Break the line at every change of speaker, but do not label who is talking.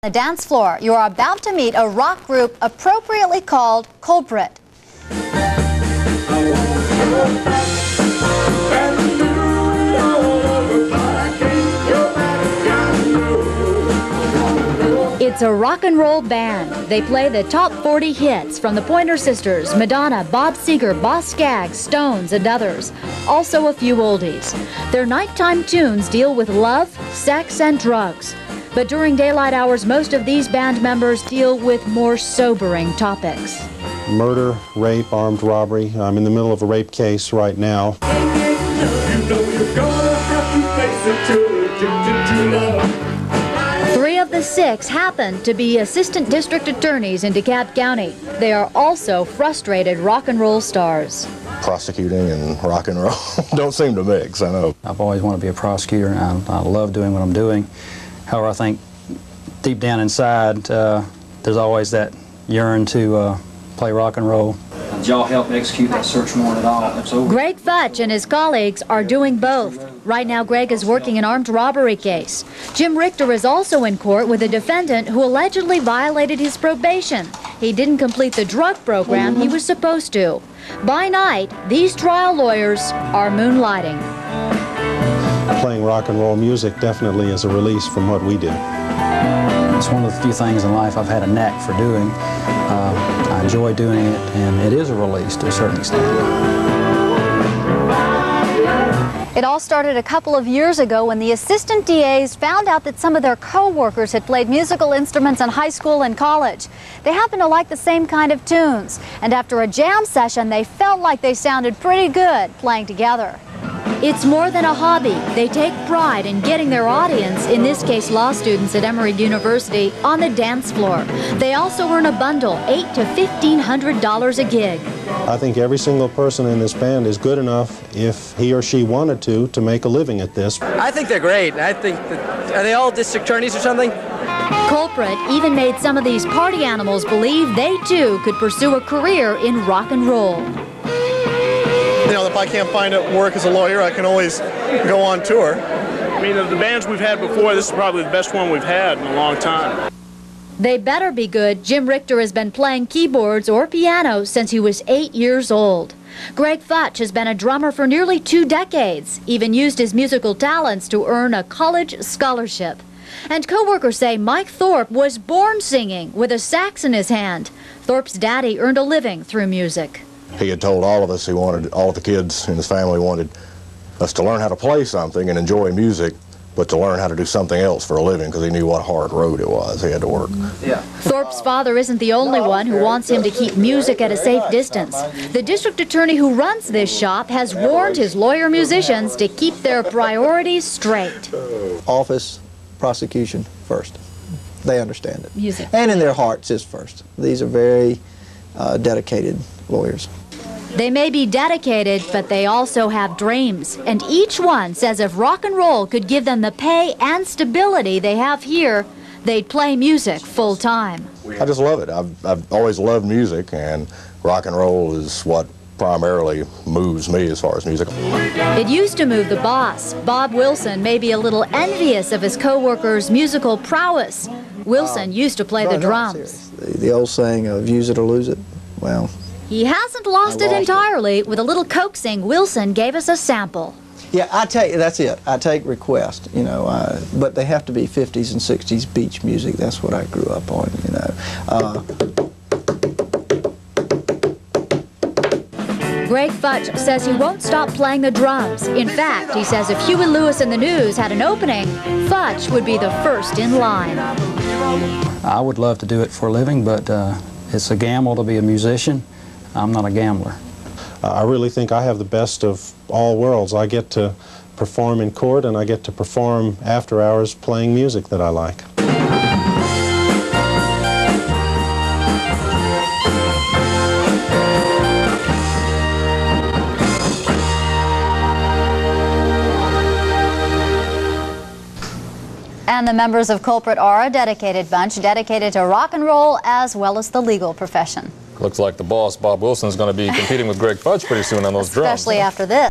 The dance floor, you are about to meet a rock group appropriately called Culprit. It's a rock and roll band. They play the top 40 hits from the Pointer Sisters, Madonna, Bob Seger, Boss Skaggs, Stones, and others. Also a few oldies. Their nighttime tunes deal with love, sex, and drugs. But during daylight hours, most of these band members deal with more sobering topics.
Murder, rape, armed robbery. I'm in the middle of a rape case right now.
Three of the six happen to be assistant district attorneys in DeKalb County. They are also frustrated rock and roll stars.
Prosecuting and rock and roll don't seem to mix, I know.
I've always wanted to be a prosecutor, and I love doing what I'm doing. However, I think deep down inside, there's always that yearn to play rock and roll. Did y'all help execute that search warrant at all? It's over.
Greg Futch and his colleagues are doing both. Right now, Greg is working an armed robbery case. Jim Richter is also in court with a defendant who allegedly violated his probation. He didn't complete the drug program he was supposed to. By night, these trial lawyers are moonlighting.
Playing rock and roll music definitely is a release from what we do.
It's one of the few things in life I've had a knack for doing. I enjoy doing it, and it is a release to a certain extent.
It all started a couple of years ago when the assistant DAs found out that some of their co-workers had played musical instruments in high school and college. They happened to like the same kind of tunes, and after a jam session, they felt like they sounded pretty good playing together. It's more than a hobby. They take pride in getting their audience, in this case law students at Emory University, on the dance floor. They also earn a bundle, $800 to $1,500 a gig.
I think every single person in this band is good enough, if he or she wanted to make a living at this.
I think they're great. I think are they all district attorneys or something?
Culprit even made some of these party animals believe they too could pursue a career in rock and roll.
You know, if I can't find work as a lawyer, I can always go on tour.
I mean, of the bands we've had before, this is probably the best one we've had in a long time.
They better be good. Jim Richter has been playing keyboards or piano since he was 8 years old. Greg Futch has been a drummer for nearly 2 decades, even used his musical talents to earn a college scholarship. And co-workers say Mike Thorpe was born singing with a sax in his hand. Thorpe's daddy earned a living through music.
He had told all of us he wanted, all of the kids in his family wanted us to learn how to play something and enjoy music, but to learn how to do something else for a living, because he knew what hard road it was. He had to work.
Yeah.
Thorpe's father isn't the only one who wants him to keep music at a safe distance. The district attorney who runs this shop has warned his lawyer musicians to keep their priorities straight.
Office, prosecution first. They understand it.
Music.
And in their hearts is first. These are very dedicated lawyers.
They may be dedicated, but they also have dreams. And each one says if rock and roll could give them the pay and stability they have here, they'd play music full time.
I just love it. I've always loved music, and rock and roll is what primarily moves me as far as music.
It used to move the boss. Bob Wilson may be a little envious of his co-workers' musical prowess. Wilson used to play the drums.
The old saying of use it or lose it, well.
He hasn't lost it entirely. With a little coaxing, Wilson gave us a sample.
Yeah, that's it. I take requests, you know, but they have to be 50s and 60s beach music. That's what I grew up on, you know.
Greg Futch says he won't stop playing the drums. In fact, he says if Huey Lewis and the News had an opening, Futch would be the first in line.
I would love to do it for a living, but it's a gamble to be a musician. I'm not a gambler.
I really think I have the best of all worlds. I get to perform in court, and I get to perform after hours playing music that I like.
And the members of Culprit are a dedicated bunch, dedicated to rock and roll as well as the legal profession.
Looks like the boss, Bob Wilson, is going to be competing with Greg Futch pretty soon on those drums.
Especially after this.